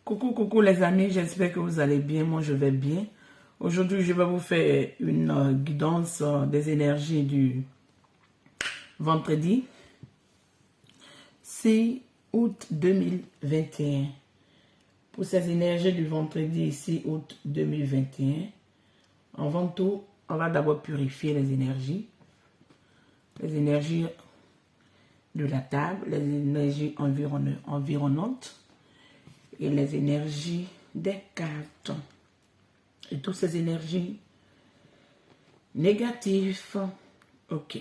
Coucou les amis, j'espère que vous allez bien, moi je vais bien. Aujourd'hui, je vais vous faire une guidance des énergies du vendredi 6 août 2021. Pour ces énergies du vendredi 6 août 2021, avant tout, on va d'abord purifier les énergies de la table, les énergies environnantes et les énergies des cartes. Et toutes ces énergies négatives. Ok.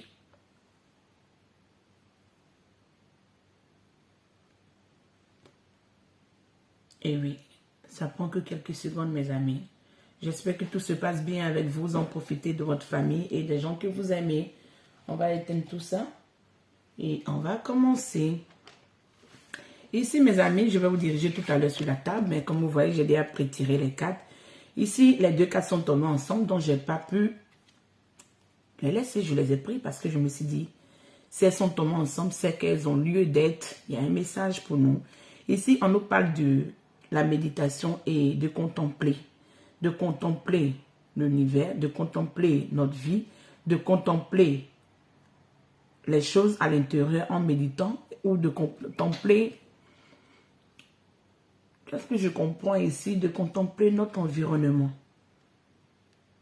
Et oui, ça prend que quelques secondes, mes amis. J'espère que tout se passe bien avec vous. En profitez de votre famille et des gens que vous aimez. On va éteindre tout ça. Et on va commencer. Ici, mes amis, je vais vous diriger tout à l'heure sur la table. Mais comme vous voyez, j'ai déjà prétiré les cartes. Ici, les deux cartes sont tombées ensemble. Donc, je n'ai pas pu les laisser. Je les ai pris parce que je me suis dit, si elles sont tombées ensemble, c'est qu'elles ont lieu d'être. Il y a un message pour nous. Ici, on nous parle de la méditation et de contempler. De contempler l'univers, de contempler notre vie, de contempler les choses à l'intérieur en méditant ou de contempler, qu'est-ce que je comprends ici, de contempler notre environnement.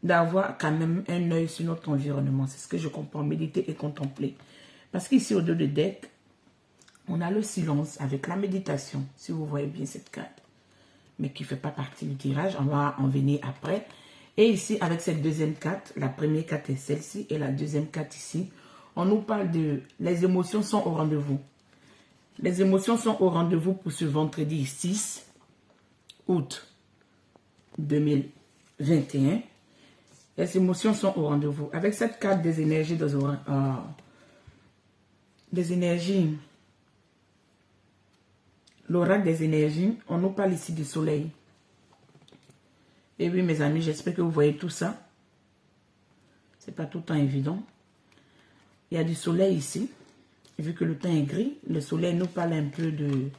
D'avoir quand même un œil sur notre environnement. C'est ce que je comprends, méditer et contempler. Parce qu'ici, au-delà de deck, on a le silence avec la méditation, si vous voyez bien cette carte. Mais qui ne fait pas partie du tirage, on va en venir après. Et ici, avec cette deuxième carte, la première carte est celle-ci et la deuxième carte ici, on nous parle de les émotions sont au rendez-vous. Les émotions sont au rendez-vous pour ce vendredi 6 août 2021. Les émotions sont au rendez-vous. Avec cette carte des énergies, l'oracle des énergies, on nous parle ici du soleil. Et oui, mes amis, j'espère que vous voyez tout ça. C'est pas tout le temps évident. Il y a du soleil ici. Vu que le temps est gris, le soleil nous parle un peu de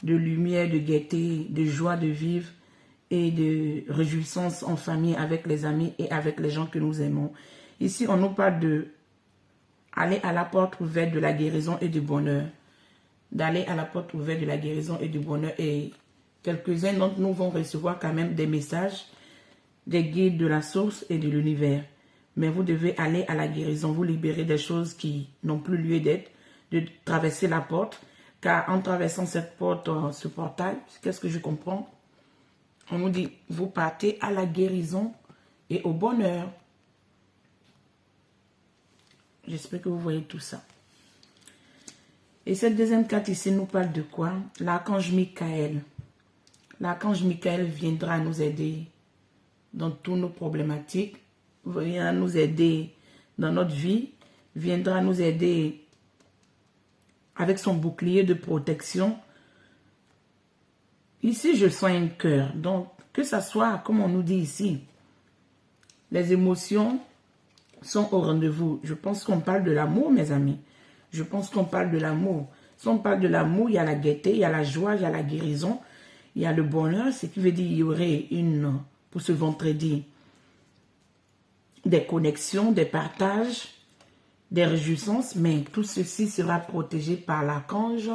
lumière, de gaieté, de joie de vivre et de réjouissance en famille avec les amis et avec les gens que nous aimons. Ici, on nous parle de aller à la porte ouverte de la guérison et du bonheur. D'aller à la porte ouverte de la guérison et du bonheur. Et quelques-uns d'entre nous vont recevoir quand même des messages, des guides de la source et de l'univers. Mais vous devez aller à la guérison, vous libérer des choses qui n'ont plus lieu d'être, de traverser la porte. Car en traversant cette porte, ce portail, qu'est-ce que je comprends? On nous dit, vous partez à la guérison et au bonheur. J'espère que vous voyez tout ça. Et cette deuxième carte ici nous parle de quoi? L'archange Michael. L'archange Michael viendra nous aider dans toutes nos problématiques. Viendra nous aider dans notre vie. Viendra nous aider avec son bouclier de protection. Ici, je sens un cœur. Donc, que ça soit, comme on nous dit ici, les émotions sont au rendez-vous. Je pense qu'on parle de l'amour, mes amis. Je pense qu'on parle de l'amour. Si on parle de l'amour, il y a la gaieté, il y a la joie, il y a la guérison, il y a le bonheur. Ce qui veut dire qu'il y aurait pour ce vendredi, des connexions, des partages, des réjouissances. Mais tout ceci sera protégé par l'archange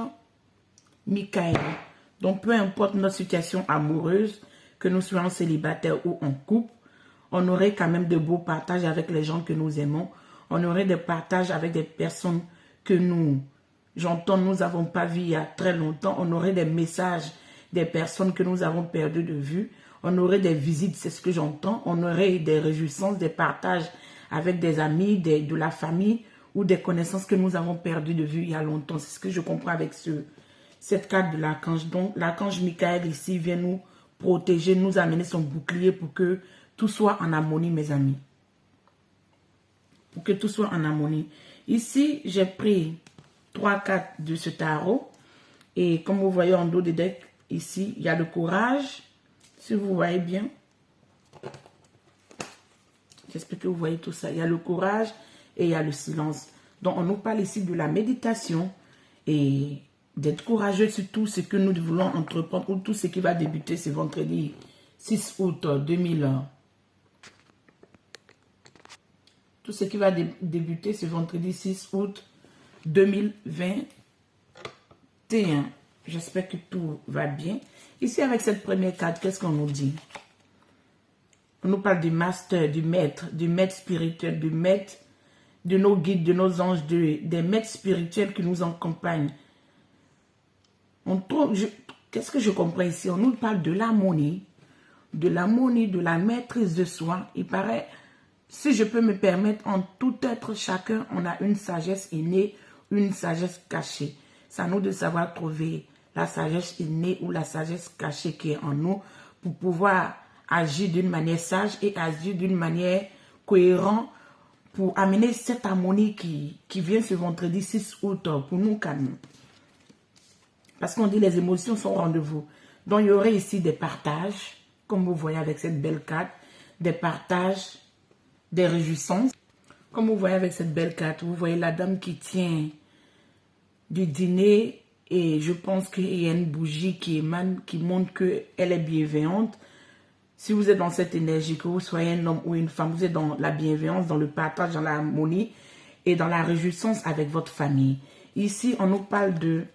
Michael. Donc, peu importe notre situation amoureuse, que nous soyons célibataires ou en couple, on aurait quand même de beaux partages avec les gens que nous aimons. On aurait des partages avec des personnes que nous n'avons pas vues il y a très longtemps. On aurait des messages des personnes que nous avons perdues de vue. On aurait des visites, c'est ce que j'entends. On aurait des réjouissances, des partages avec des amis, de la famille ou des connaissances que nous avons perdues de vue il y a longtemps. C'est ce que je comprends avec cette carte de l'archange. Donc, l'archange Michael ici vient nous protéger, nous amener son bouclier pour que tout soit en harmonie, mes amis. Pour que tout soit en harmonie. Ici, j'ai pris 3 cartes de ce tarot. Et comme vous voyez en dos du deck, ici, il y a le courage. Si vous voyez bien. J'espère que vous voyez tout ça. Il y a le courage et il y a le silence. Donc, on nous parle ici de la méditation et d'être courageux sur tout ce que nous voulons entreprendre ou tout ce qui va débuter ce vendredi 6 août 2000. Tout ce qui va débuter ce vendredi 6 août 2021. J'espère que tout va bien. Ici, avec cette première carte, qu'est-ce qu'on nous dit? On nous parle du master, du maître spirituel, du maître, de nos guides, de nos anges, des maîtres spirituels qui nous accompagnent. Qu'est-ce que je comprends ici? On nous parle de l'harmonie, de la maîtrise de soi. Il paraît, si je peux me permettre, en tout être, chacun, on a une sagesse innée, une sagesse cachée. C'est à nous de savoir trouver la sagesse innée ou la sagesse cachée qui est en nous pour pouvoir agir d'une manière sage et agir d'une manière cohérente pour amener cette harmonie qui vient ce vendredi 6 août pour nous calmer. Parce qu'on dit les émotions sont au rendez-vous. Donc il y aurait ici des partages, comme vous voyez avec cette belle carte, des partages, des réjouissances. Comme vous voyez avec cette belle carte, vous voyez la dame qui tient du dîner et je pense qu'il y a une bougie qui émane, qui montre qu'elle est bienveillante. Si vous êtes dans cette énergie, que vous soyez un homme ou une femme, vous êtes dans la bienveillance, dans le partage, dans l'harmonie et dans la réjouissance avec votre famille. Ici, on nous parle de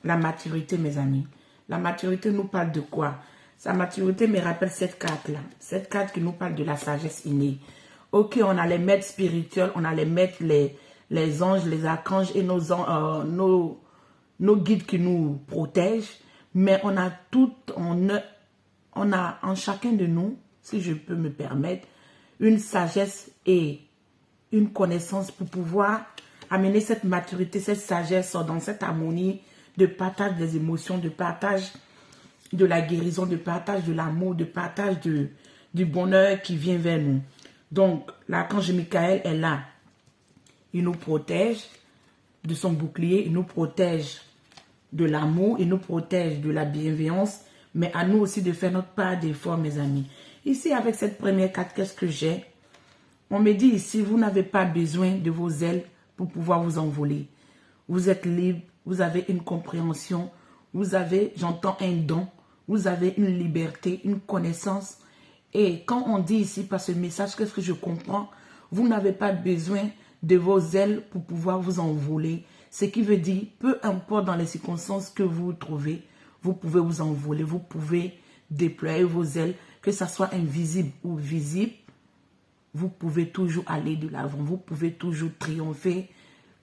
la maturité, mes amis. La maturité nous parle de quoi? Sa maturité me rappelle cette carte-là. Cette carte qui nous parle de la sagesse innée. Ok, on a les maîtres spirituels, on a les maîtres, les anges, les archanges et nos guides qui nous protègent. Mais on a en chacun de nous, si je peux me permettre, une sagesse et une connaissance pour pouvoir amener cette maturité, cette sagesse dans cette harmonie de partage des émotions, de partage de la guérison, de partage de l'amour, de partage du bonheur qui vient vers nous. Donc, l'archange Michael est là. Il nous protège de son bouclier, il nous protège de l'amour, il nous protège de la bienveillance, mais à nous aussi de faire notre part d'effort, mes amis. Ici, avec cette première carte, qu'est-ce que j'ai? On me dit ici, vous n'avez pas besoin de vos ailes pour pouvoir vous envoler. Vous êtes libre, vous avez une compréhension, vous avez, j'entends un don, vous avez une liberté, une connaissance. Et quand on dit ici par ce message, qu'est-ce que je comprends? Vous n'avez pas besoin de vos ailes pour pouvoir vous envoler. Ce qui veut dire, peu importe dans les circonstances que vous trouvez, vous pouvez vous envoler, vous pouvez déployer vos ailes, que ce soit invisible ou visible. Vous pouvez toujours aller de l'avant, vous pouvez toujours triompher.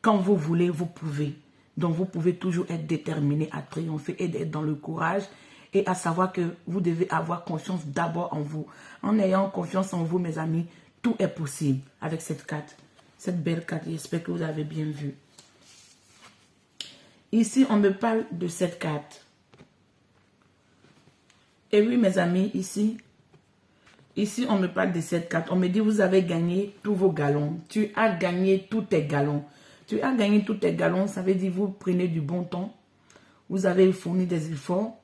Quand vous voulez, vous pouvez. Donc vous pouvez toujours être déterminé à triompher et d'être dans le courage et à savoir que vous devez avoir confiance d'abord en vous. En ayant confiance en vous, mes amis, tout est possible avec cette carte. Cette belle carte, j'espère que vous avez bien vu. Ici, on me parle de cette carte. Et oui, mes amis, ici, on me parle de cette carte. On me dit, vous avez gagné tous vos galons. Tu as gagné tous tes galons. Tu as gagné tous tes galons, ça veut dire vous prenez du bon temps. Vous avez fourni des efforts.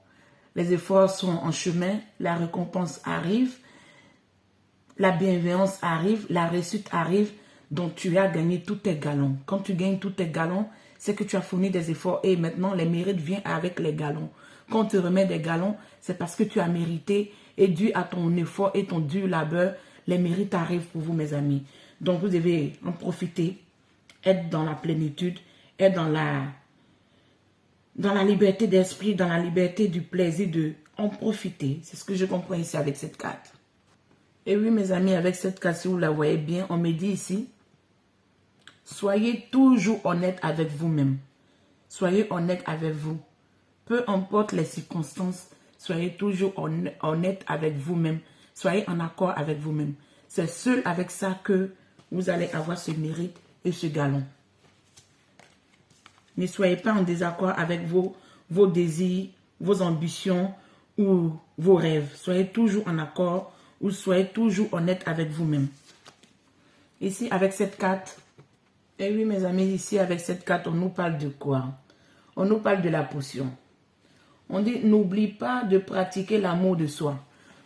Les efforts sont en chemin. La récompense arrive. La bienveillance arrive. La réussite arrive. Donc, tu as gagné tous tes galons. Quand tu gagnes tous tes galons, c'est que tu as fourni des efforts. Et maintenant, les mérites viennent avec les galons. Quand on te remet des galons, c'est parce que tu as mérité. Et dû à ton effort et ton dur labeur, les mérites arrivent pour vous, mes amis. Donc, vous devez en profiter. Être dans la plénitude. Être dans la liberté d'esprit, dans la liberté du plaisir de en profiter. C'est ce que je comprends ici avec cette carte. Et oui, mes amis, avec cette carte, si vous la voyez bien, on me dit ici, soyez toujours honnête avec vous-même. Soyez honnête avec vous. Peu importe les circonstances, soyez toujours honnête avec vous-même. Soyez en accord avec vous-même. C'est seul avec ça que vous allez avoir ce mérite et ce galon. Ne soyez pas en désaccord avec vos désirs, vos ambitions ou vos rêves. Soyez toujours en accord ou soyez toujours honnête avec vous-même. Ici, avec cette carte, et oui, mes amis, ici, avec cette carte, on nous parle de quoi? On nous parle de la potion. On dit, n'oublie pas de pratiquer l'amour de soi.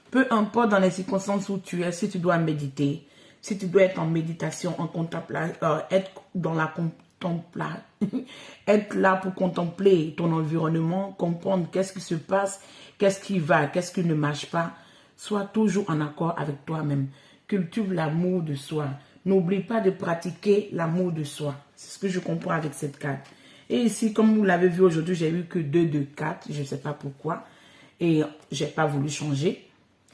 Peu importe dans les circonstances où tu es, si tu dois méditer, si tu dois être en méditation, en contemplation, être dans la être là pour contempler ton environnement, comprendre qu'est-ce qui se passe, qu'est-ce qui va, qu'est-ce qui ne marche pas. Sois toujours en accord avec toi-même. Cultive l'amour de soi. N'oublie pas de pratiquer l'amour de soi. C'est ce que je comprends avec cette carte. Et ici, comme vous l'avez vu aujourd'hui, j'ai eu que 2 de 4. Je ne sais pas pourquoi. Et je n'ai pas voulu changer.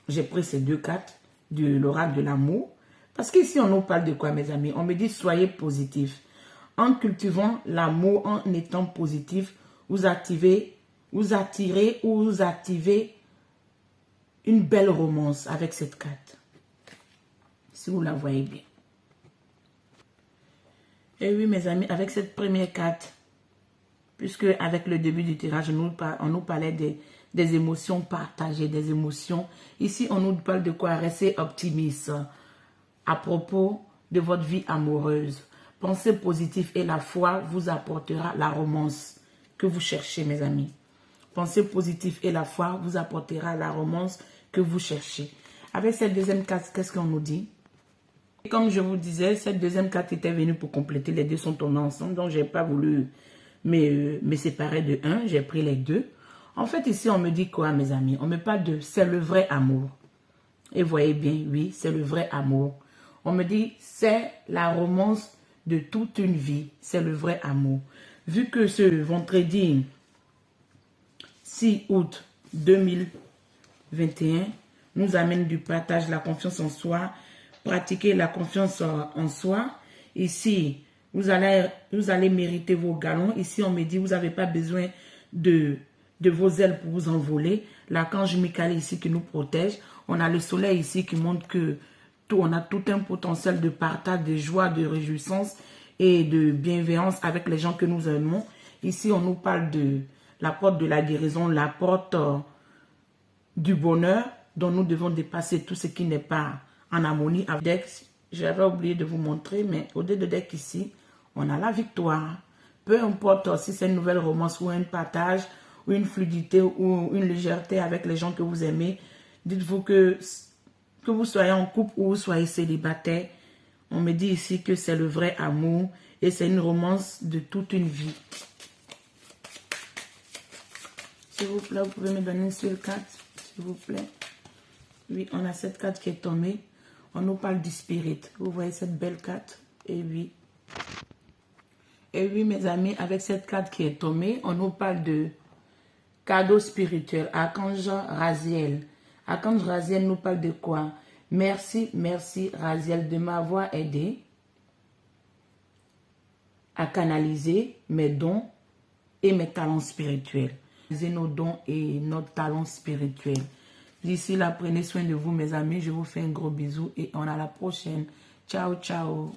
J'ai pris ces 2 cartes de l'oracle de l'amour. Parce qu'ici, on nous parle de quoi, mes amis? On me dit, soyez positifs. En cultivant l'amour, en étant positif, vous attirez une belle romance avec cette carte. Si vous la voyez bien. Et oui, mes amis, avec cette première carte, puisque avec le début du tirage, on nous parlait des émotions partagées, des émotions. Ici, on nous parle de quoi? Restez optimiste à propos de votre vie amoureuse. Pensez positif et la foi vous apportera la romance que vous cherchez, mes amis. Pensez positif et la foi vous apportera la romance que vous cherchez. Avec cette deuxième carte, qu'est-ce qu'on nous dit? Et comme je vous disais, cette deuxième carte était venue pour compléter. Les deux sont tombés ensemble, donc je n'ai pas voulu me séparer de un. J'ai pris les deux. En fait, ici, on me dit quoi, mes amis? On me parle de c'est le vrai amour. Et voyez bien, oui, c'est le vrai amour. On me dit c'est la romance de toute une vie. C'est le vrai amour. Vu que ce vendredi 6 août 2021 nous amène du partage, la confiance en soi, pratiquer la confiance en soi. Ici, vous allez mériter vos galons. Ici, on me dit, vous n'avez pas besoin de vos ailes pour vous envoler. L'archange Michael ici qui nous protège. On a le soleil ici qui montre que on a tout un potentiel de partage, de joie, de réjouissance et de bienveillance avec les gens que nous aimons. Ici, on nous parle de la porte de la guérison, la porte du bonheur dont nous devons dépasser tout ce qui n'est pas en harmonie avec le deck. J'avais oublié de vous montrer, mais au-delà de deck ici, on a la victoire. Peu importe si c'est une nouvelle romance ou un partage, ou une fluidité ou une légèreté avec les gens que vous aimez, dites-vous que vous soyez en couple ou vous soyez célibataire, on me dit ici que c'est le vrai amour et c'est une romance de toute une vie. S'il vous plaît, vous pouvez me donner une seule carte, s'il vous plaît. Oui, on a cette carte qui est tombée. On nous parle du spirit. Vous voyez cette belle carte? Et oui. Et oui, mes amis, avec cette carte qui est tombée, on nous parle de cadeau spirituel. Archange Raziel. Archange Raziel nous parle de quoi? Merci, merci Raziel de m'avoir aidé à canaliser mes dons et mes talents spirituels. Nos dons et notre talent spirituel. D'ici là, prenez soin de vous, mes amis. Je vous fais un gros bisou et on a la prochaine. Ciao, ciao.